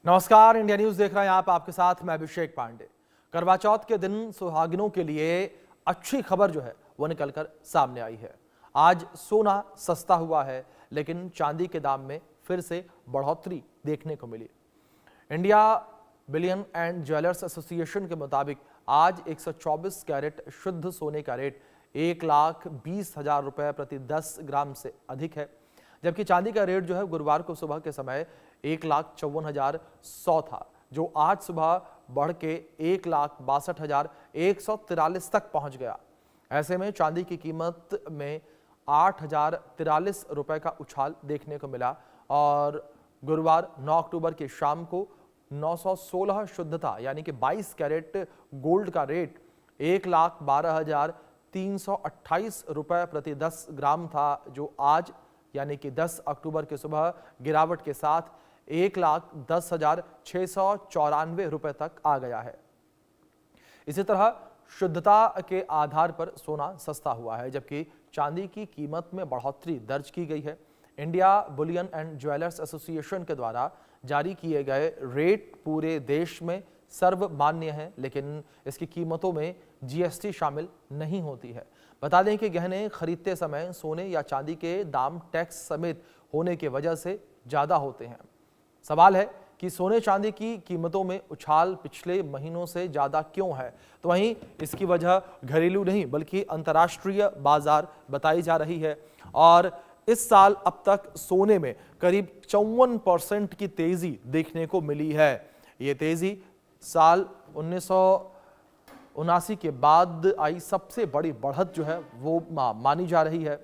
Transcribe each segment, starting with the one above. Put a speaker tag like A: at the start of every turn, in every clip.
A: नमस्कार, India news देख रहे हैं आप। आपके साथ मैं अभिषेक पांडे। करवा चौथ के दिन सुहागिनों के लिए अच्छी खबर जो है वो निकलकर सामने आई है। आज सोना सस्ता हुआ है, लेकिन चांदी के दाम में फिर से बढ़ोतरी देखने को मिली। India Bullion and Jewellers Association के मुताबिक आज 124 कैरेट शुद्ध सोने का रेट 1,20,000 रुपए प्रति 10 ग्राम से अधिक है, जबकि चांदी का रेट जो है गुरुवार को सुबह के समय 1,54,100 था, जो आज सुबह बढ़ के 1,62,143 तक पहुंच गया। ऐसे में चांदी की कीमत में 8,043 रुपए का उछाल देखने को मिला और गुरुवार 9 अक्टूबर की शाम को 916 शुद्धता यानी कि 22 कैरेट गोल्ड का रेट 1,12,328 रुपए प्रति 10 ग्राम था, जो आज यानी कि 10 अक्टूबर की सुबह गिरावट के साथ 1,10,694 रुपए तक आ गया है। इसी तरह शुद्धता के आधार पर सोना सस्ता हुआ है, जबकि चांदी की कीमत में बढ़ोतरी दर्ज की गई है। India Bullion and Jewellers Association के द्वारा जारी किए गए रेट पूरे देश में सर्वमान्य है, लेकिन इसकी कीमतों में जीएसटी शामिल नहीं होती है। बता दें कि गहने खरीदते समय सोने या चांदी के दाम टैक्स समेत होने की वजह से ज्यादा होते हैं। सवाल है कि सोने चांदी की कीमतों में उछाल पिछले महीनों से ज्यादा क्यों है? तो वहीं इसकी वजह घरेलू नहीं बल्कि अंतर्राष्ट्रीय बाजार बताई जा रही है। और इस साल अब तक सोने में करीब 54% की तेजी देखने को मिली है। ये तेजी साल 1979 के बाद आई सबसे बड़ी बढ़त जो है वो मानी जा रही है।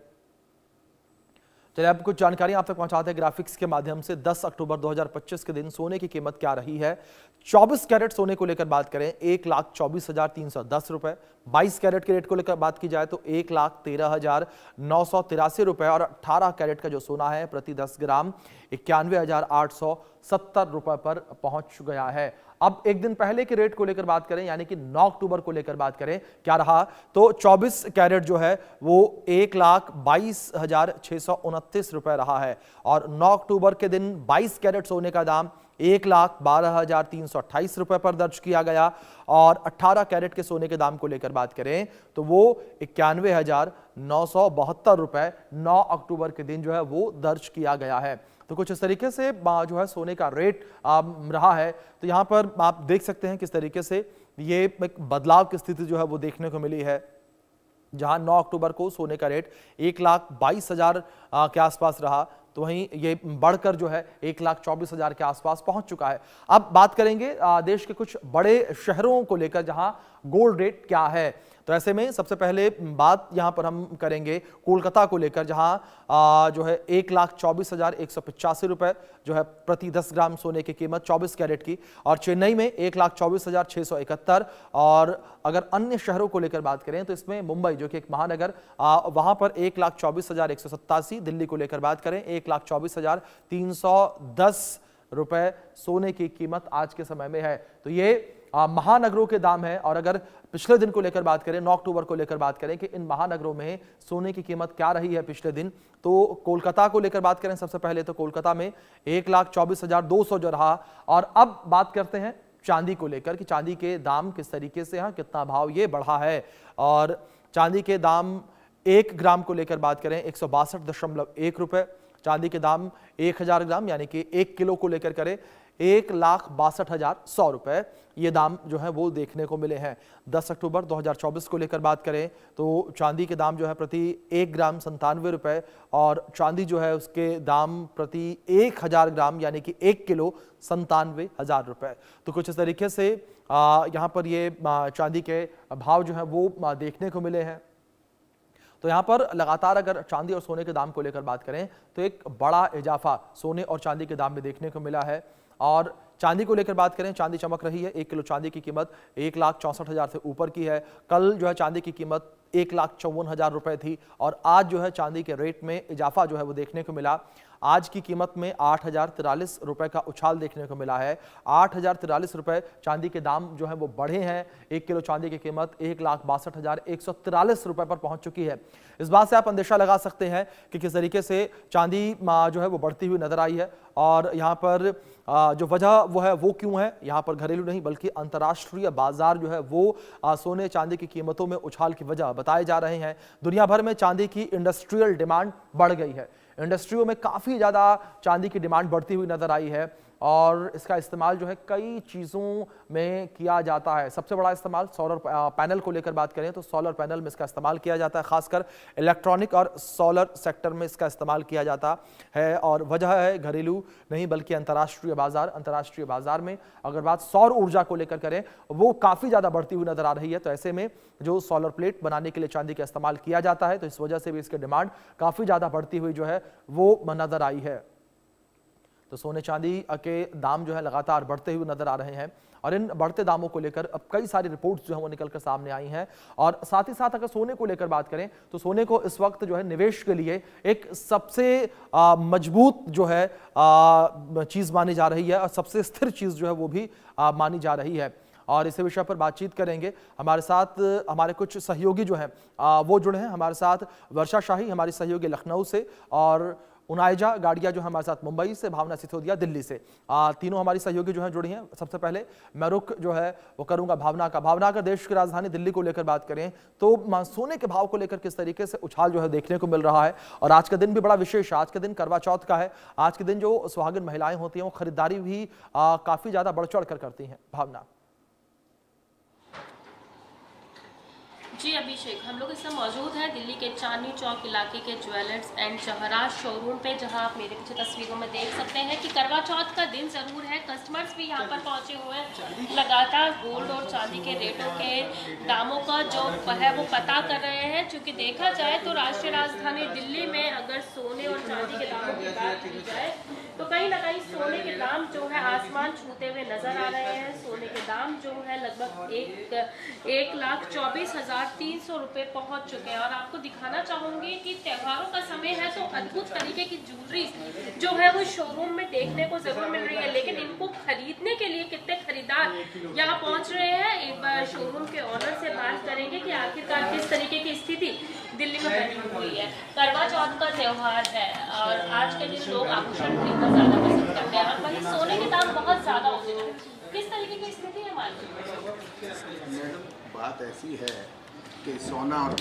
A: चलिए अब कुछ जानकारी आप तक पहुंचाते हैं ग्राफिक्स के माध्यम से। 10 अक्टूबर 2025 के दिन सोने की कीमत क्या रही है? 24 कैरेट सोने को लेकर बात करें 1,24,310 रुपए। 22 कैरेट के रेट को लेकर बात की जाए तो 1,13,983 रुपए और 18 कैरेट का जो सोना है प्रति 10 ग्राम 91,870 रुपए पर पहुंच गया है। अब एक दिन पहले के रेट को लेकर बात करें यानी कि 9 अक्टूबर को लेकर बात करें क्या रहा, तो 24 कैरेट जो है वो 1,22,629 रुपए रहा है और 9 अक्टूबर के दिन 22 कैरेट सोने का दाम 1,12,328 रुपए पर दर्ज किया गया और 18 कैरेट के सोने के दाम को लेकर बात करें तो वो 91,972 रुपए 9 अक्टूबर के दिन जो है वो दर्ज किया गया है। तो कुछ इस तरीके से जो है सोने का रेट रहा है। तो यहाँ पर आप देख सकते हैं किस तरीके से ये एक बदलाव की स्थिति जो है वो देखने को मिली है, जहां 9 अक्टूबर को सोने का रेट 1,22,000 के आसपास रहा, तो वहीं ये बढ़कर जो है 1,24,000 के आसपास पहुंच चुका है। अब बात करेंगे देश के कुछ बड़े शहरों को लेकर जहां गोल्ड रेट क्या है। तो ऐसे में सबसे पहले बात यहां पर हम करेंगे कोलकाता को लेकर, जहां जो है 1,24,185 रुपए जो है प्रति 10 ग्राम सोने की कीमत 24 कैरेट की, और चेन्नई में 1,24,671। और अगर अन्य शहरों को लेकर बात करें तो इसमें मुंबई जो कि एक महानगर, वहां पर 1,24,187। दिल्ली को लेकर बात करें 1,24,310 रुपए सोने की कीमत आज के समय में है। तो ये महानगरों के दाम है। और अगर पिछले दिन को लेकर बात करें 9 अक्टूबर को लेकर बात करें कि इन महानगरों में सोने की कीमत क्या रही है पिछले दिन, तो कोलकाता को लेकर बात करें सबसे पहले तो कोलकाता में 1,24,200 जो रहा। और अब बात करते हैं चांदी को लेकर कि चांदी के दाम किस तरीके से हैं, कितना भाव ये बढ़ा है। और चांदी के दाम 1 ग्राम को लेकर बात करें 162.1 रुपए। चांदी के दाम 1000 ग्राम यानी कि 1 किलो को लेकर करें 1,62,100 रुपए ये दाम जो है वो देखने को मिले हैं। 10 अक्टूबर 2024 को लेकर बात करें तो चांदी के दाम जो है प्रति 1 ग्राम 97 रुपए और चांदी जो है उसके दाम प्रति 1000 ग्राम यानी कि 1 किलो 97,000 रुपए। तो कुछ इस तरीके से यहाँ पर ये चांदी के भाव जो है वो देखने को मिले हैं। तो यहाँ पर लगातार अगर चांदी और सोने के दाम को लेकर बात करें तो एक बड़ा इजाफा सोने और चांदी के दाम में देखने को मिला है। और चांदी को लेकर बात करें, चांदी चमक रही है। 1 किलो चांदी की कीमत 1,64,000 से ऊपर की है। कल जो है चांदी की कीमत 1,54,000 रुपए थी और आज जो है चांदी के रेट में इजाफा जो है वो देखने को मिला। आज की कीमत में 8,043 रुपए का उछाल देखने को मिला है। 8,043 रुपए चांदी के दाम जो है वो बढ़े हैं। 1 किलो चांदी की कीमत 1,62,143 रुपए पर पहुंच चुकी है। इस बात से आप अंदेशा लगा सकते हैं कि किस तरीके से चांदी जो है वो बढ़ती हुई नजर आई है और यहाँ पर जो वजह वो है वो क्यों है, यहाँ पर घरेलू नहीं बल्कि अंतर्राष्ट्रीय बाजार जो है वो सोने चांदी की कीमतों में उछाल की वजह बताए जा रहे हैं। दुनिया भर में चांदी की इंडस्ट्रियल डिमांड बढ़ गई है। इंडस्ट्रियों में काफ़ी ज़्यादा चांदी की डिमांड बढ़ती हुई नजर आई है और इसका इस्तेमाल जो है कई चीज़ों में किया जाता है। सबसे बड़ा इस्तेमाल सोलर पैनल को लेकर बात करें तो सोलर पैनल में इसका इस्तेमाल किया जाता है, खासकर इलेक्ट्रॉनिक और सोलर सेक्टर में इसका इस्तेमाल किया जाता है और वजह है घरेलू नहीं बल्कि अंतर्राष्ट्रीय बाजार। अंतर्राष्ट्रीय बाजार में अगर बात सौर ऊर्जा को लेकर करें वो काफ़ी ज़्यादा बढ़ती हुई नजर आ रही है। तो ऐसे में जो सोलर प्लेट बनाने के लिए चांदी का इस्तेमाल किया जाता है तो इस वजह से भी इसकी डिमांड काफ़ी ज़्यादा बढ़ती हुई जो है वो नजर आई है। तो सोने चांदी के दाम जो है लगातार बढ़ते हुए नजर आ रहे हैं और इन बढ़ते दामों को लेकर अब कई सारी रिपोर्ट्स जो है वो निकलकर सामने आई हैं और साथ ही साथ अगर सोने को लेकर बात करें तो सोने को इस वक्त जो है निवेश के लिए एक सबसे मजबूत जो है चीज मानी जा रही है और सबसे स्थिर चीज जो है वो भी मानी जा रही है। और इसी विषय पर बातचीत करेंगे। हमारे साथ हमारे कुछ सहयोगी जो हैं वो जुड़े हैं। हमारे साथ वर्षा शाही हमारी सहयोगी लखनऊ से और उनाइजा गाड़िया जो है हमारे साथ मुंबई से, भावना सिसोदिया दिल्ली से। तीनों हमारी सहयोगी जो हैं जुड़ी हैं। सबसे पहले मैं रुख जो है वो करूंगा भावना का। भावना का देश की राजधानी दिल्ली को लेकर बात करें तो सोने के भाव को लेकर किस तरीके से उछाल जो है देखने को मिल रहा है और आज का दिन भी बड़ा विशेष है। आज का दिन करवा चौथ का है। आज के दिन जो सुहागिन महिलाएं होती हैं वो खरीदारी भी काफी ज्यादा बढ़ चढ़ कर करती हैं। भावना
B: जी अभिषेक, हम लोग इस समय मौजूद हैं दिल्ली के चांदनी चौक इलाके के ज्वेलर्स एंड जवाहरात शोरूम पे, जहां आप मेरे पीछे तस्वीरों में देख सकते हैं कि करवा चौथ का दिन ज़रूर है। कस्टमर्स भी यहां पर पहुंचे हुए हैं। लगातार गोल्ड और चांदी के रेटों के दामों का जो है वो पता कर रहे हैं। चूँकि देखा जाए तो राष्ट्रीय राजधानी दिल्ली में अगर सोने और चांदी के दामों की बात की जाए तो कहीं ना कहीं सोने के दाम जो है आसमान छूते हुए नजर आ रहे हैं। सोने के दाम जो है लगभग 1,24,300 रुपये पहुंच चुके हैं और आपको दिखाना चाहूंगी कि त्योहारों का समय है तो अद्भुत तरीके की ज्वेलरी जो है वो शोरूम में देखने को जरूर मिल रही है, लेकिन इनको खरीदने के लिए कितने खरीदार यहाँ पहुंच रहे हैं। एक बार शोरूम के ऑनर से बात करेंगे कि आखिरकार किस तरीके की स्थिति दिल्ली में बनी हुई है। करवा चौथ का त्योहार है और आज के दिन लोग आभूषण खरीदना ज्यादा पसंद करते हैं और वहीं सोने के दाम बहुत ज्यादा होते हैं। किस तरीके की स्थिति है मार्केट में?
C: बात ऐसी है कि सोना और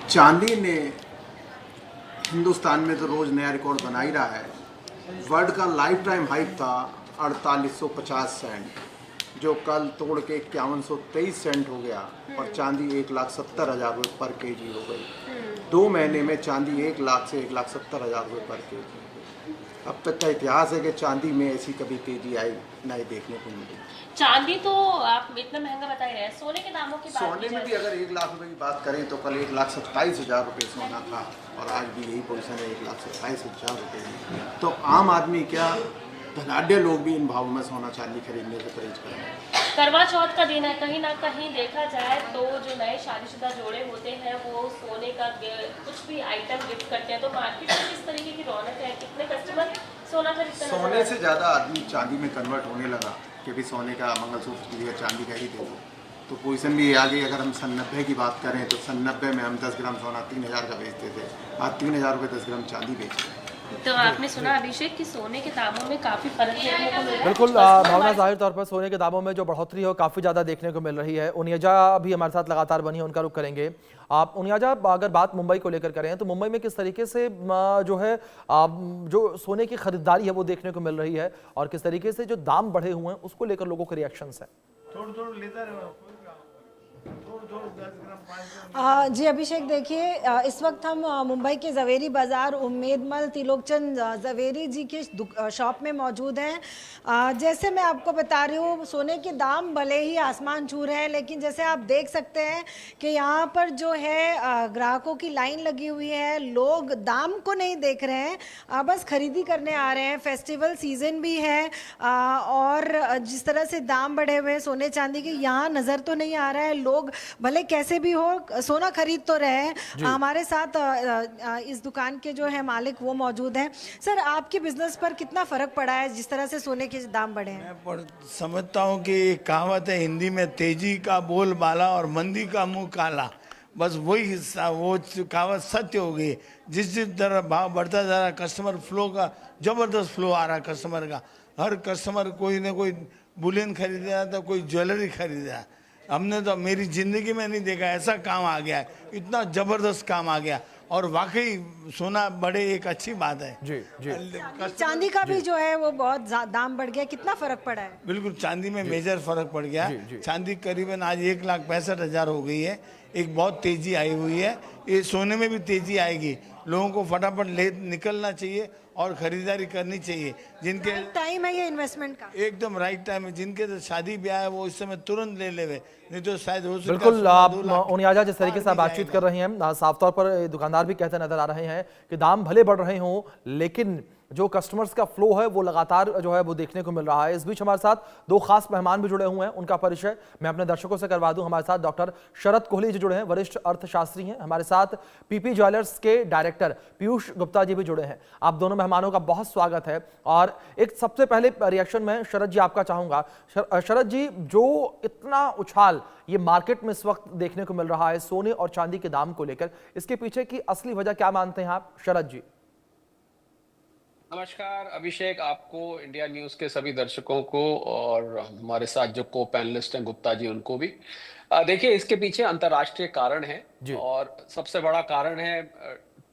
C: चांदी ने हिंदुस्तान में तो रोज नया रिकॉर्ड बना ही रहा है। वर्ल्ड का लाइफ टाइम हाइक था 4850 सेंट, जो कल तोड़ के 5123 सेंट हो गया और चांदी 1,70,000 रुपये पर केजी हो गई। 2 महीने में चांदी 1 लाख से 1,70,000 रुपये पर केजी। अब तक का इतिहास है कि चांदी में ऐसी कभी तेजी आई नहीं देखने को मिली।
B: चांदी तो आप इतना महंगा बता रहे हैं, सोने के दामों की बात
C: सोने में भी अगर 1 लाख रुपए की बात करें तो कल 1,27,000 रुपये सोना था और आज भी यही पोजीशन है 1,27,000 रुपये। तो आम आदमी क्या धनाढ़ लोग भी इन भावों में सोना चांदी खरीदने से परहेज कर रहे हैं।
B: करवा चौथ का दिन है, कहीं ना कहीं देखा जाए तो जो नए शादीशुदा जोड़े होते हैं वो सोने का कुछ भी आइटम गिफ्ट करते हैं। तो मार्केट में किस तरीके की रौनक है, कितने कस्टमर सोना खरीदते हैं?
C: सोने से ज़्यादा आदमी चांदी में कन्वर्ट होने लगा कि भी सोने का मंगलसूत्र की जगह चांदी का ही दे दो। तो पोजीशन भी आ गई। अगर हम 90 की बात करें तो 90 में हम 10 ग्राम सोना 3,000 का बेचते थे, आज 3,000 रुपये 10 ग्राम चांदी बेच रहे हैं।
B: तो आपने सुना अभिषेक कि सोने के दामों में काफी फर्क देखने को मिल रहा है।
A: बिल्कुल भावना, जाहिर तौर पर सोने के दामों में जो बढ़ोतरी है वो काफी ज्यादा देखने को मिल रही है। उनियाजा भी हमारे साथ लगातार बनी है, उनका रुख करेंगे। आप उनियाजा, अगर बात मुंबई को लेकर करें तो मुंबई में किस तरीके से जो है जो सोने की खरीदारी है वो देखने को मिल रही है और किस तरीके से जो दाम बढ़े हुए हैं उसको लेकर लोगों के रिएक्शंस हैं?
D: जी अभिषेक, देखिए इस वक्त हम मुंबई के जवेरी बाज़ार उम्मेदमल तिलोकचंद जवेरी जी के शॉप में मौजूद हैं। जैसे मैं आपको बता रही हूँ, सोने के दाम भले ही आसमान छू रहे हैं, लेकिन जैसे आप देख सकते हैं कि यहाँ पर जो है ग्राहकों की लाइन लगी हुई है। लोग दाम को नहीं देख रहे हैं, बस खरीदी करने आ रहे हैं। फेस्टिवल सीज़न भी है और जिस तरह से दाम बढ़े हुए हैं सोने चांदी के, यहाँ नज़र तो नहीं आ रहा है। लोग लोग भले कैसे भी हो सोना खरीद तो रहे हैं। हमारे साथ इस दुकान के जो है मालिक वो मौजूद हैं। सर, आपके बिजनेस पर कितना फर्क पड़ा है जिस तरह से सोने के दाम बढ़े हैं?
E: मैं समझता हूँ कि एक कहावत है हिंदी में, तेजी का बोल बाला और मंदी का मुंह काला। बस वही हिस्सा, वो कहावत सत्य हो गई। जिस तरह भाव बढ़ता जा रहा, कस्टमर फ्लो का जबरदस्त फ्लो आ रहा कस्टमर का। हर कस्टमर कोई ना कोई बुलियन खरीद रहा था, कोई ज्वेलरी खरीद रहा। हमने तो मेरी जिंदगी में नहीं देखा ऐसा काम आ गया है, इतना जबरदस्त काम आ गया। और वाकई सोना बढ़े एक अच्छी बात है।
A: जी जी।
D: चांदी का भी जो है वो बहुत दाम बढ़ गया, कितना फर्क पड़ा है?
E: बिल्कुल, चांदी में मेजर फर्क पड़ गया। चांदी करीबन आज 1,65,000 हो गई है। एक बहुत तेजी आई हुई है। ये सोने में भी तेजी आएगी। लोगों को फटाफट ले निकलना चाहिए और खरीदारी करनी चाहिए। जिनके
D: टाइम है ये इन्वेस्टमेंट का,
E: एकदम राइट टाइम है। जिनके तो शादी ब्याह है वो इस समय तुरंत ले लेवे, नहीं तो शायद हो सकता है।
A: बिल्कुल, आप उनियाजा जिस तरीके से आप बातचीत कर रहे हैं, साफ तौर पर दुकानदार भी कहते नजर आ रहे हैं कि दाम भले बढ़ रहे हों लेकिन जो कस्टमर्स का फ्लो है वो लगातार जो है वो देखने को मिल रहा है। इस बीच हमारे साथ दो खास मेहमान भी जुड़े हुए हैं, उनका परिचय मैं अपने दर्शकों से करवा दूं। हमारे साथ डॉक्टर शरद कोहली जी जुड़े हैं, वरिष्ठ अर्थशास्त्री हैं। हमारे साथ पीपी ज्वेलर्स के डायरेक्टर पीयूष गुप्ता जी भी जुड़े हैं। आप दोनों मेहमानों का बहुत स्वागत है। और एक सबसे पहले रिएक्शन में शरद जी आपका चाहूंगा। शरद जी, जो इतना उछाल ये मार्केट में इस वक्त देखने को मिल रहा है सोने और चांदी के दाम को लेकर, इसके पीछे की असली वजह क्या मानते हैं आप शरद जी?
F: नमस्कार अभिषेक, आपको, इंडिया न्यूज के सभी दर्शकों को और हमारे साथ जो को पैनलिस्ट हैं गुप्ता जी उनको भी। देखिए, इसके पीछे अंतर्राष्ट्रीय कारण है और सबसे बड़ा कारण है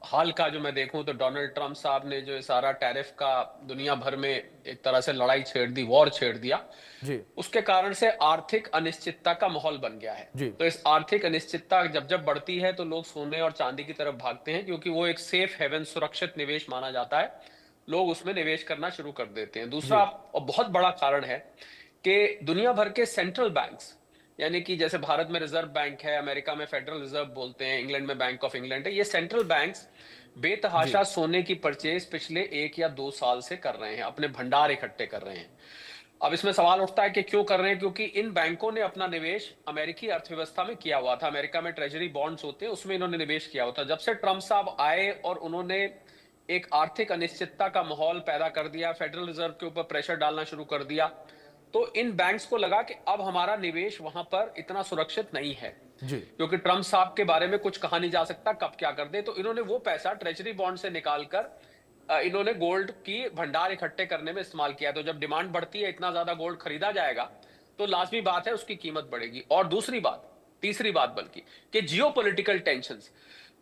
F: हाल का जो मैं देखूं तो डोनाल्ड ट्रंप साहब ने जो सारा टैरिफ का दुनिया भर में एक तरह से लड़ाई छेड़ दी, वॉर छेड़ दिया जी। उसके कारण से आर्थिक अनिश्चितता का माहौल बन गया है। तो इस आर्थिक अनिश्चितता जब जब बढ़ती है तो लोग सोने और चांदी की तरफ भागते हैं क्योंकि वो एक सेफ हेवन, सुरक्षित निवेश माना जाता है। लोग उसमें निवेश करना शुरू कर देते हैं। दूसरा और बहुत बड़ा कारण है कि दुनिया भर के सेंट्रल बैंक्स, यानी कि जैसे भारत में रिजर्व बैंक है, अमेरिका में फेडरल रिजर्व बोलते हैं, इंग्लैंड में बैंक ऑफ इंग्लैंड है, ये सेंट्रल बैंक्स बेतहाशा सोने की परचेज पिछले 1 या 2 साल से कर रहे हैं, अपने भंडार इकट्ठे कर रहे हैं। अब इसमें सवाल उठता है कि क्यों कर रहे हैं, क्योंकि इन बैंकों ने अपना निवेश अमेरिकी अर्थव्यवस्था में किया हुआ था। अमेरिका में ट्रेजरी बॉन्ड्स होते हैं, उसमें इन्होंने निवेश किया हुआ था। जब से ट्रंप साहब आए और उन्होंने एक आर्थिक अनिश्चितता का माहौल पैदा कर दिया, फेडरल रिजर्व के ऊपर प्रेशर डालना शुरू कर दिया, तो इन बैंक्स को लगा कि अब हमारा निवेश वहां पर इतना सुरक्षित नहीं है जी। क्योंकि ट्रंप साहब के बारे में कुछ कहा नहीं जा सकता, कब क्या कर दे। तो इन्होंने वो पैसा ट्रेजरी बॉन्ड से निकालकर इन्होंने गोल्ड की भंडार इकट्ठे करने में इस्तेमाल किया। तो जब डिमांड बढ़ती है, इतना ज्यादा गोल्ड खरीदा जाएगा तो लाजमी बात है उसकी कीमत बढ़ेगी। और दूसरी बात, तीसरी बात बल्कि, कि जियोपॉलिटिकल टेंशंस।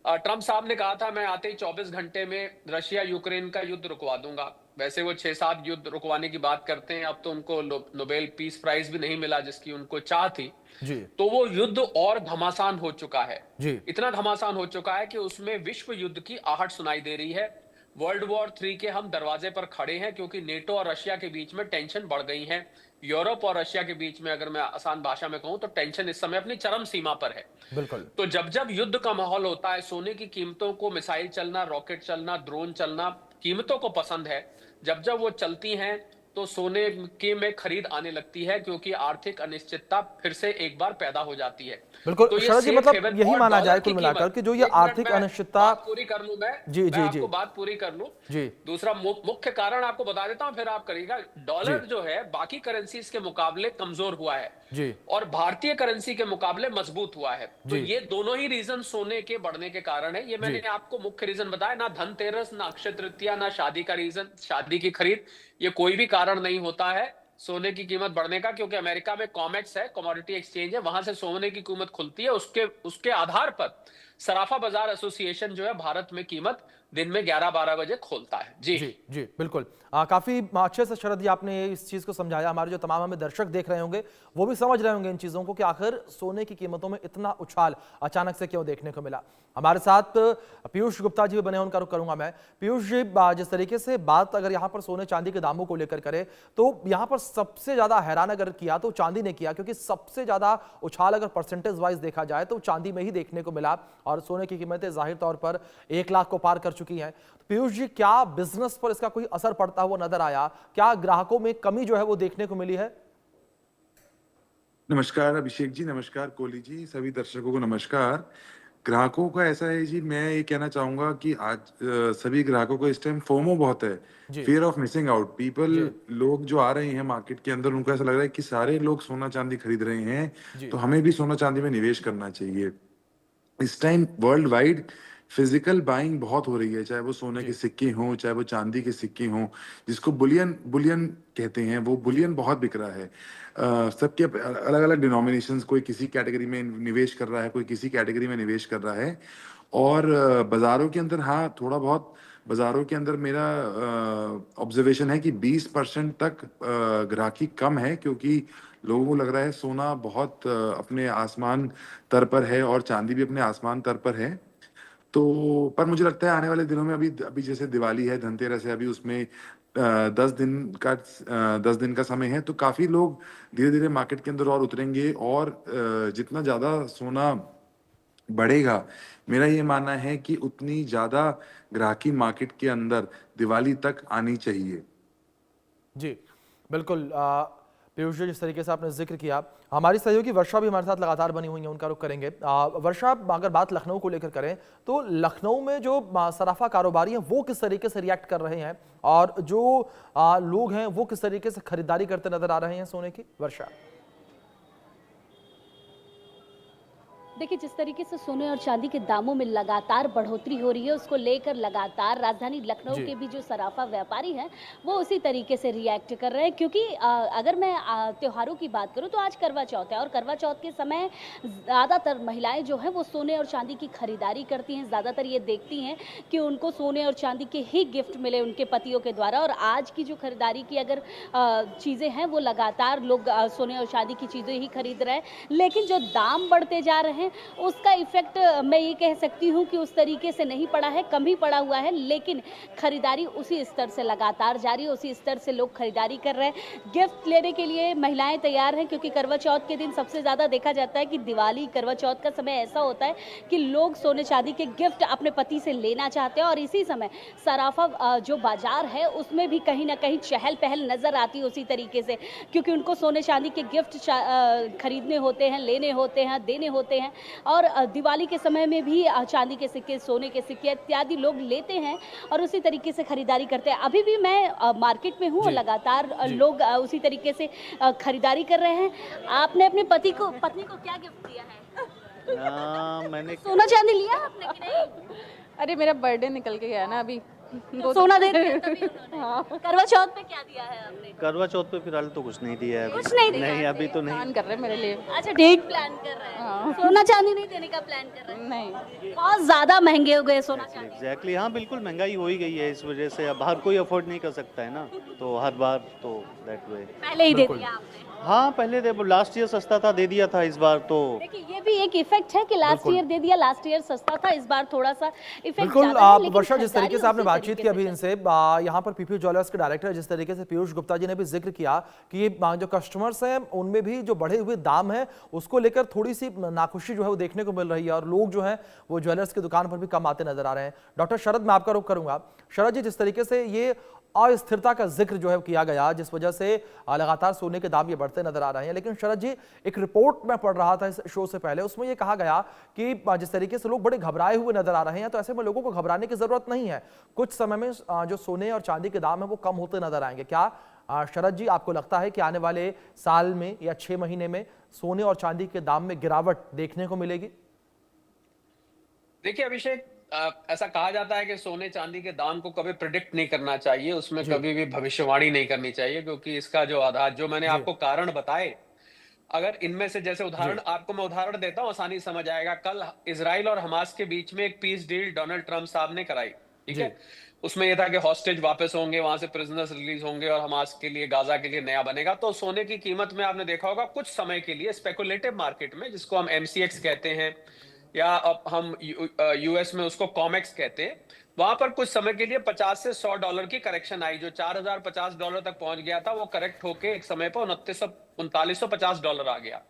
F: ट्रंप साहब ने कहा था मैं आते ही 24 घंटे में रशिया यूक्रेन का युद्ध रुकवा दूंगा। वैसे वो 6-7 युद्ध रुकवाने की बात करते हैं। अब तो उनको नोबेल पीस प्राइज भी नहीं मिला जिसकी उनको चाह थी जी। तो वो युद्ध और घमासान हो चुका है जी। इतना घमासान हो चुका है कि उसमें विश्व युद्ध की आहट सुनाई दे रही है। वर्ल्ड वॉर 3 के हम दरवाजे पर खड़े हैं क्योंकि नेटो और रशिया के बीच में टेंशन बढ़ गई है। यूरोप और रशिया के बीच में, अगर मैं आसान भाषा में कहूं तो टेंशन इस समय अपनी चरम सीमा पर है। बिल्कुल। तो जब जब युद्ध का माहौल होता है, सोने की कीमतों को, मिसाइल चलना, रॉकेट चलना, ड्रोन चलना कीमतों को पसंद है। जब जब वो चलती हैं तो सोने के में खरीद आने लगती है क्योंकि आर्थिक अनिश्चितता फिर से एक बार पैदा हो जाती है।
A: बिल्कुल
F: तो
A: शरद जी, मतलब यही माना जाए कुल मिलाकर कि जो ये आर्थिक अनिश्चितता,
F: पूरी कर लूं मैं
A: जी जी जी,
F: बात पूरी कर लूं
A: जी।
F: दूसरा मुख्य कारण आपको बता देता हूं, फिर आप करिएगा। डॉलर जो है बाकी करेंसीज के मुकाबले कमजोर हुआ है जी, और भारतीय करेंसी के मुकाबले मजबूत हुआ है। तो ये दोनों ही रीजन सोने के बढ़ने के कारण है। ये मैंने आपको मुख्य रीजन बताया, ना धनतेरस, ना अक्षय तृतीया, ना शादी का रीजन, शादी की खरीद, ये कोई भी कारण नहीं होता है सोने की कीमत बढ़ने का। क्योंकि अमेरिका में कॉमेक्स है, कमोडिटी एक्सचेंज है, वहां से सोने की कीमत खुलती है। उसके आधार पर सराफा बाजार एसोसिएशन जो है भारत में कीमत दिन में 11-12 बजे खोलता है जी जी
A: जी। बिल्कुल, काफी अच्छे से शरद जी आपने इस चीज को समझाया। हमारे जो तमाम हमें दर्शक देख रहे होंगे वो भी समझ रहे होंगे इन चीजों को कि आखिर सोने की कीमतों में इतना उछाल अचानक से क्यों देखने को मिला। हमारे साथ पीयूष गुप्ता जी भी बने, उनका रुख करूंगा मैं। पीयूष जी, जिस तरीके से बात अगर यहाँ पर सोने चांदी के दामों को लेकर करें तो यहाँ पर सबसे ज्यादा हैरान अगर किया तो चांदी ने किया, क्योंकि सबसे ज्यादा उछाल अगर परसेंटेज वाइज देखा जाए तो चांदी में ही देखने को मिला और सोने की कीमतें जाहिर तौर पर 1 लाख को पार कर चुकी हैं। तो पीयूष जी, क्या बिजनेस पर इसका कोई असर पड़ता हुआ नजर आया? क्या ग्राहकों में कमी जो है वो देखने को मिली है?
G: नमस्कार अभिषेक जी, नमस्कार कोहली जी, सभी दर्शकों को नमस्कार। ग्राहकों का ऐसा है जी, मैं ये कहना चाहूँगा कि आज सभी ग्राहकों को इस टाइम फोमो बहुत है,
A: जी,
G: फ़ियर ऑफ मिसिंग आउट।
A: जी,
G: लोग जो आ रहे हैं मार्केट के अंदर, उनको ऐसा लग रहा है कि सारे लोग सोना-चांदी खरीद रहे हैं,
A: जी,
G: तो हमें भी सोना-चांदी में निवेश करना चाहिए। इस time world wide physical buying बहुत हो रही है, चाहे वो सोने के
A: जी,
G: सिक्के हों, चाहे वो चांदी के सिक्के हों, जिसको बुलियन बुलियन कहते हैं, वो
A: जी,
G: बुलियन बहुत बिक रहा है। सबके अलग-अलग डिनोमिनेशंस, कोई किसी कैटेगरी में निवेश कर रहा है, कोई किसी कैटेगरी में निवेश कर रहा है। और बाज़ारों के अंदर हाँ, थोड़ा बहुत बाज़ारों के अंदर मेरा ऑब्ज़र्वेशन है कि 20% तक ग्राहकी कम है, क्योंकि लोगों को लग रहा है सोना बहुत अपने आसमान तर पर है और चाँदी भी अपने आसमान तर पर है। तो पर मुझे लगता है आने वाले दिनों में, अभी अभी जैसे दिवाली है, धनतेरस है, अभी उसमें 10 दिन का समय है, तो काफ़ी लोग धीरे-धीरे मार्केट के अंदर और उतरेंगे और जितना ज़्यादा सोना बढ़ेगा, मेरा ये मानना है कि उतनी ज़्यादा ग्राहकी मार्केट के अंदर दिवाली तक आनी चाहिए।
A: जी। बिल्कुल पीयूष जी, जिस तरीके से आपने ज़िक्र किया, हमारी सहयोगी वर्षा भी हमारे साथ लगातार बनी हुई हैं, उनका रुख करेंगे। वर्षा, अगर बात लखनऊ को लेकर करें, तो लखनऊ में जो सराफा कारोबारी हैं, वो किस तरीके से रिएक्ट कर रहे हैं और जो लोग हैं, वो किस तरीके से खरीदारी करते नज़र आ रहे हैं सोने की? वर्षा।
H: देखिए, जिस तरीके से सोने और चांदी के दामों में लगातार बढ़ोतरी हो रही है, उसको लेकर लगातार राजधानी लखनऊ
A: जी,
H: के भी जो सराफा व्यापारी हैं, वो उसी तरीके से रिएक्ट कर रहे हैं। क्योंकि अगर मैं त्योहारों की बात करूँ तो आज करवा चौथ है और करवा चौथ के समय ज़्यादातर महिलाएं जो हैं वो सोने और चांदी की खरीदारी करती हैं। ज़्यादातर ये देखती हैं कि उनको सोने और चांदी के ही गिफ्ट मिले उनके पतियों के द्वारा। और आज की जो खरीदारी की अगर चीज़ें हैं, वो लगातार लोग सोने और चांदी की चीज़ें ही खरीद रहे हैं। लेकिन जो दाम बढ़ते जा रहे हैं, उसका इफेक्ट मैं ये कह सकती हूँ कि उस तरीके से नहीं पड़ा है, कम ही पड़ा हुआ है। लेकिन खरीदारी उसी स्तर से लगातार जारी है, उसी स्तर से लोग खरीदारी कर रहे हैं। गिफ्ट लेने के लिए महिलाएं तैयार हैं, क्योंकि करवा चौथ के दिन सबसे ज़्यादा देखा जाता है कि दिवाली, करवा चौथ का समय ऐसा होता है कि लोग सोने चांदी के गिफ्ट अपने पति से लेना चाहते हैं। और इसी समय सराफा जो बाजार है, उसमें भी कहीं ना कहीं चहल पहल नजर आती है उसी तरीके से, क्योंकि उनको सोने चांदी के गिफ्ट खरीदने होते हैं, लेने होते हैं, देने होते हैं। और दिवाली के समय में भी चांदी के सिक्के, सोने के सिक्के इत्यादि लोग लेते हैं और उसी तरीके से खरीदारी करते हैं। अभी भी मैं मार्केट में हूँ और
A: जी,
H: लगातार
A: जी।
H: लोग उसी तरीके से खरीदारी कर रहे हैं। आपने अपने पत्नी को क्या गिफ्ट दिया है?
I: मैंने
H: सोना चांदी लिया आपने कि नहीं?
J: अरे मेरा बर्थडे निकल के गया ना अभी।
H: तो सोना दे दिया तभी उन्होंने। करवा चौथ पे क्या दिया है आपने?
I: करवा चौथ पे फिलहाल तो कुछ नहीं दिया है अभी।
H: कुछ नहीं दिया
I: नहीं, अभी तो नहीं।
J: प्लान कर रहे हैं मेरे लिए।
H: अच्छा, डेट प्लान कर रहे हैं, सोना चांदी नहीं देने का प्लान कर रहे हैं?
J: नहीं,
H: बहुत ज्यादा महंगे हो गए सोना चांदी।
I: एग्जैक्टली, हाँ बिल्कुल, महंगाई हो ही गई है, इस वजह से अब हर कोई अफोर्ड नहीं कर सकता है ना, तो हर बार तो दैट वे।
H: पहले ही दे दिया आपने।
I: हाँ, पहले दे, लास्ट ईयर सस्ता था, दे दिया था, इस बार तो
H: देखिए, ये भी एक इफेक्ट है कि लास्ट ईयर दे दिया, लास्ट ईयर सस्ता था, इस बार थोड़ा सा इफेक्ट
A: बिल्कुल।
H: ज्यादा है। लेकिन
A: वर्षा, जिस तरीके
H: खरीदारी
A: से आपने
H: उसी
A: बातचीत
H: तरीके
A: की
H: से
A: अभी इनसे, यहाँ पर पीपी ज्वेलर्स के डायरेक्टर जिस तरीके से पीयूष गुप्ता जी ने भी जिक्र किया कि ये जो कस्टमर्स हैं, उनमें भी जो बढ़े हुए दाम है, उसको लेकर थोड़ी सी नाखुशी जो है वो देखने को मिल रही है और लोग जो है वो ज्वेलर्स की दुकान पर भी कम आते नजर आ रहे हैं। डॉक्टर शरद, मैं आपका रुख करूंगा। शरद जी, जिस तरीके से ये अस्थिरता का जिक्र जो है किया गया, जिस वजह से लगातार सोने के दाम ये बढ़ते नजर आ रहे हैं, लेकिन शरद जी, एक रिपोर्ट में पढ़ रहा था इस शो से पहले, उसमें ये कहा गया कि जिस तरीके से लोग बड़े घबराए हुए नजर आ रहे हैं, तो ऐसे में लोगों को घबराने की जरूरत नहीं है। कुछ समय में जो सोने और चांदी के दाम है वो कम होते नजर आएंगे। क्या शरद जी, आपको लगता है कि आने वाले साल में या 6 महीने में सोने और चांदी के दाम में गिरावट देखने को मिलेगी?
F: देखिए अभिषेक, ऐसा कहा जाता है कि सोने चांदी के दाम को कभी प्रिडिक्ट नहीं करना चाहिए, उसमें कभी भी भविष्यवाणी नहीं करनी चाहिए, क्योंकि इसका जो आधार, जो मैंने आपको कारण बताए, अगर इनमें से जैसे उदाहरण आपको मैं उदाहरण देता हूं, आसानी समझ आएगा। कल इजराइल और हमास के बीच में एक पीस डील डोनाल्ड ट्रंप साहब ने कराई, ठीक है। उसमें यह था कि हॉस्टेज वापस होंगे, वहां से प्रिजनर्स रिलीज होंगे और हमास के लिए, गाजा के लिए नया बनेगा। तो सोने की कीमत में आपने देखा होगा कुछ समय के लिए स्पेकुलेटिव मार्केट में, जिसको हम MCX कहते हैं या अब हम यूएस में उसको कॉमेक्स कहते हैं, वहां पर कुछ समय के लिए $50 से $100 की करेक्शन आई, जो $4050 तक पहुंच गया था, वो करेक्ट होके एक समय पर $3950 आ गया।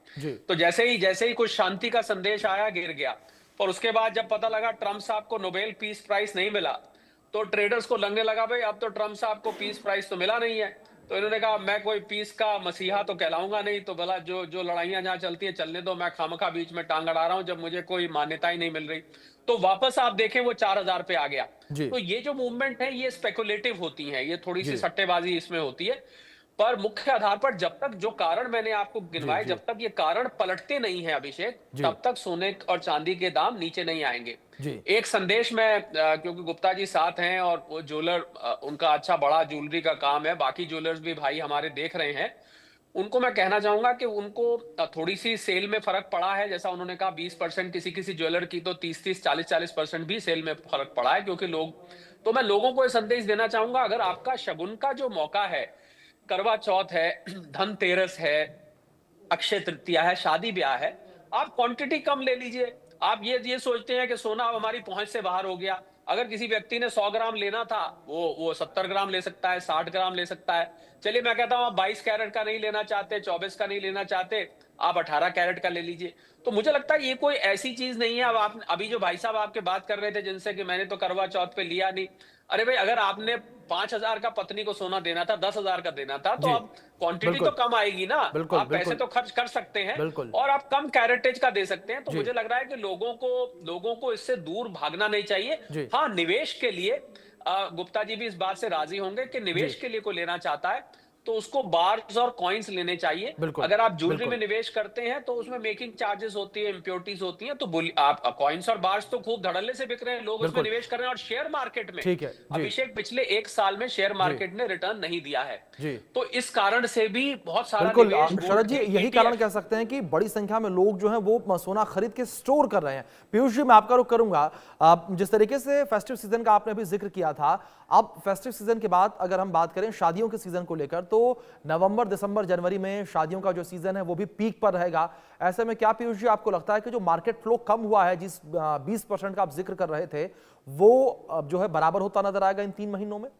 F: तो जैसे ही कुछ शांति का संदेश आया, गिर गया। और उसके बाद जब पता लगा ट्रंप साहब को नोबेल पीस प्राइज नहीं मिला, तो ट्रेडर्स को लगने लगा भाई अब तो ट्रंप साहब को पीस प्राइज तो मिला नहीं है, तो इन्होंने कहा मैं कोई पीस का मसीहा तो कहलाऊंगा नहीं, तो भला जो जो लड़ाइयां जहां चलती है चलने दो, मैं खामखा बीच में टांग अड़ा रहा हूं जब मुझे कोई मान्यता ही नहीं मिल रही। तो वापस आप देखें वो 4000 पे आ गया।
A: जी
F: तो ये जो मूवमेंट है ये स्पेकुलेटिव होती है, ये थोड़ी सी
A: जी
F: सट्टेबाजी इसमें होती है। पर मुख्य आधार पर जब तक जो कारण मैंने आपको
A: जी
F: गिनवाए,
A: जी
F: जब तक ये कारण पलटते नहीं है अभिषेक,
A: जी
F: तब तक सोने और चांदी के दाम नीचे नहीं आएंगे।
A: जी
F: एक संदेश में क्योंकि गुप्ता जी साथ हैं और वो ज्वेलर उनका अच्छा बड़ा ज्वेलरी का काम है, बाकी ज्वेलर्स भी भाई हमारे देख रहे हैं, उनको मैं कहना चाहूंगा कि उनको थोड़ी सी सेल में फर्क पड़ा है। जैसा उन्होंने कहा 20% किसी किसी ज्वेलर की, तो 30-30 40-40% भी सेल में फर्क पड़ा है, क्योंकि लोग, तो मैं लोगों को ये संदेश देना चाहूंगा, अगर आपका शगुन का जो मौका है, करवा चौथ है, धनतेरस है, अक्षय तृतीया है, शादी ब्याह है, आप क्वांटिटी कम ले लीजिए। आप ये सोचते हैं कि सोना अब हमारी पहुंच से बाहर हो गया। अगर किसी व्यक्ति ने 100 ग्राम लेना था, वो 70 ग्राम ले सकता है, 60 ग्राम ले सकता है। चलिए मैं कहता हूं आप 22 कैरेट का नहीं लेना चाहते, 24 का नहीं लेना चाहते, आप 18 कैरेट का ले लीजिए। तो मुझे लगता है ये कोई ऐसी चीज नहीं है। अब आप अभी जो भाई साहब आपके बात कर रहे थे जिनसे कि मैंने तो करवा चौथ पे लिया नहीं, अरे भाई अगर आपने 5000 का पत्नी को सोना देना था, 10,000 का देना था, तो
A: जी
F: अब क्वांटिटी
A: बिल्कुल
F: तो कम आएगी ना।
A: बिल्कुल
F: आप पैसे
A: बिल्कुल
F: तो खर्च कर सकते हैं
A: बिल्कुल
F: और आप कम कैरेटेज का दे सकते हैं। तो
A: जी
F: मुझे लग रहा है कि लोगों को इससे दूर भागना नहीं चाहिए।
A: जी
F: हाँ, निवेश के लिए गुप्ता जी भी इस बात से राजी होंगे कि
A: जी
F: निवेश के लिए कोई लेना चाहता है तो उसको बार्स और कॉइन्स लेने चाहिए।
A: बिल्कुल
F: अगर आप ज्वेलरी में
A: बिल्कुल
F: निवेश करते हैं तो उसमें मेकिंग चार्जेस होती है, इम्प्योरिटीज होती हैं, तो आप कॉइन्स और बार्स तो खूब धड़ल्ले से बिक रहे हैं, लोग उसमें
A: बिल्कुल
F: निवेश कर रहे हैं। और शेयर मार्केट में
A: ठीक है जी
F: अभिषेक पिछले 1 साल में शेयर
A: जी
F: मार्केट ने रिटर्न नहीं दिया है,
A: जी
F: तो इस कारण से भी बहुत सारा
A: बिल्कुल
F: निवेश
A: शरद
F: गोल्ड
A: जी
F: के
A: यही कारण
F: ETF।
A: कह सकते हैं कि बड़ी संख्या में लोग जो हैं वो सोना खरीद के स्टोर कर रहे हैं। पीयूष जी मैं आपका रुख करूंगा, जिस तरीके से फेस्टिव सीजन का आपने अभी जिक्र किया था, अब फेस्टिव सीजन के बाद अगर हम बात करें शादियों के सीजन को लेकर, तो नवंबर दिसंबर जनवरी में शादियों का जो सीजन है वो भी पीक पर रहेगा। ऐसे में क्या पीयूष जी आपको लगता है कि जो मार्केट फ्लो कम हुआ है, जिस 20% का आप जिक्र कर रहे थे, वो जो है बराबर होता नजर आएगा इन 3 महीनों में?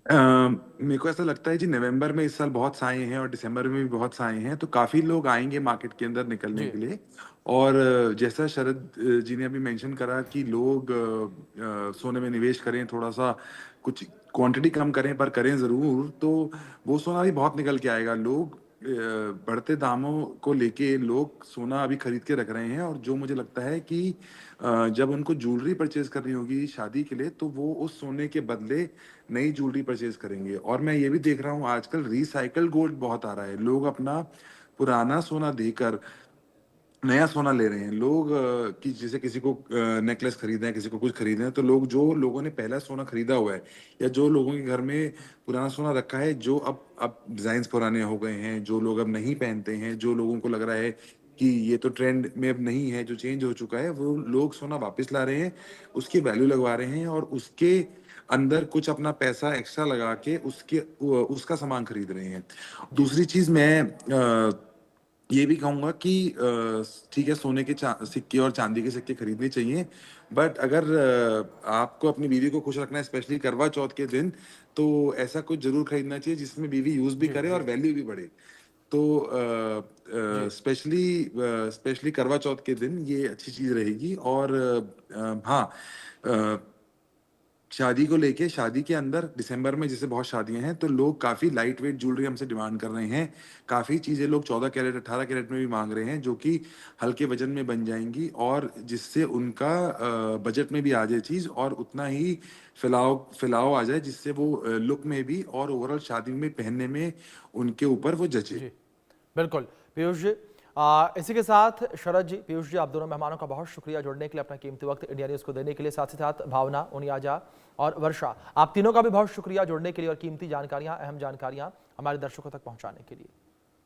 G: मेरे को ऐसा लगता है जी, नवंबर में इस साल बहुत साए हैं और दिसंबर में भी बहुत साए हैं, तो काफी लोग आएंगे मार्केट के अंदर निकलने
A: जी
G: के लिए। और जैसा शरद जी ने अभी मेंशन करा कि लोग सोने में निवेश करें, थोड़ा सा कुछ क्वांटिटी कम करें पर करें जरूर, तो वो सोना भी बहुत निकल के आएगा। लोग बढ़ते दामों को लेके लोग सोना अभी खरीद के रख रहे हैं, और जो मुझे लगता है कि जब उनको ज्वेलरी परचेज करनी होगी शादी के लिए, तो वो उस सोने के बदले नई ज्वेलरी परचेज करेंगे। और मैं ये भी देख रहा हूँ आजकल रिसाइकल गोल्ड बहुत आ रहा है, लोग अपना पुराना सोना देकर नया सोना ले रहे हैं। लोग कि जैसे किसी को नेकलेस खरीदना है, किसी को कुछ खरीदना है, तो लोग, जो लोगों ने पहला सोना खरीदा हुआ है या जो लोगों के घर में पुराना सोना रखा है, जो अब डिजाइन पुराने हो गए हैं, जो लोग अब नहीं पहनते हैं, जो लोगों को लग रहा है कि ये तो ट्रेंड में अब नहीं है, जो चेंज हो चुका है, वो लोग सोना वापस ला रहे हैं, उसकी वैल्यू लगवा रहे हैं और उसके अंदर कुछ अपना पैसा एक्स्ट्रा लगा के उसका सामान खरीद रहे हैं। दूसरी चीज मैं ये भी कहूंगा कि ठीक है, सोने के सिक्के और चांदी के सिक्के खरीदने चाहिए, बट अगर आपको अपनी बीवी को खुश रखना है, स्पेशली करवा चौथ के दिन, तो ऐसा कुछ जरूर खरीदना चाहिए जिसमें बीवी यूज भी
A: जी
G: करे और
A: जी
G: वैल्यू भी बढ़े। तो
A: जी
G: स्पेशली करवा चौथ के दिन ये अच्छी चीज रहेगी। और हाँ, अ, शादी को लेके, शादी के अंदर दिसंबर में जैसे बहुत शादियां हैं, तो लोग काफी लाइट वेट ज्वेलरी हमसे डिमांड कर रहे हैं। काफी चीजें लोग 14 कैरेट 18 कैरेट में भी मांग रहे हैं, जो कि हल्के वजन में बन जाएंगी और जिससे उनका बजट में भी आ जाए चीज, और उतना ही फैलाव आ जाए, जिससे वो लुक में भी और ओवरऑल शादी में पहनने में उनके ऊपर वो जचे।
A: जी बिल्कुल पीयूष जी, इसी के साथ शरद जी, पीयूष जी, आप दोनों मेहमानों का बहुत शुक्रिया जुड़ने के लिए, अपना कीमती वक्त इंडिया न्यूज़ को देने के लिए। साथ ही साथ भावना, उनियाजा और वर्षा, आप तीनों का भी बहुत शुक्रिया जुड़ने के लिए और कीमती जानकारियां, अहम जानकारियां हमारे दर्शकों तक पहुंचाने के लिए।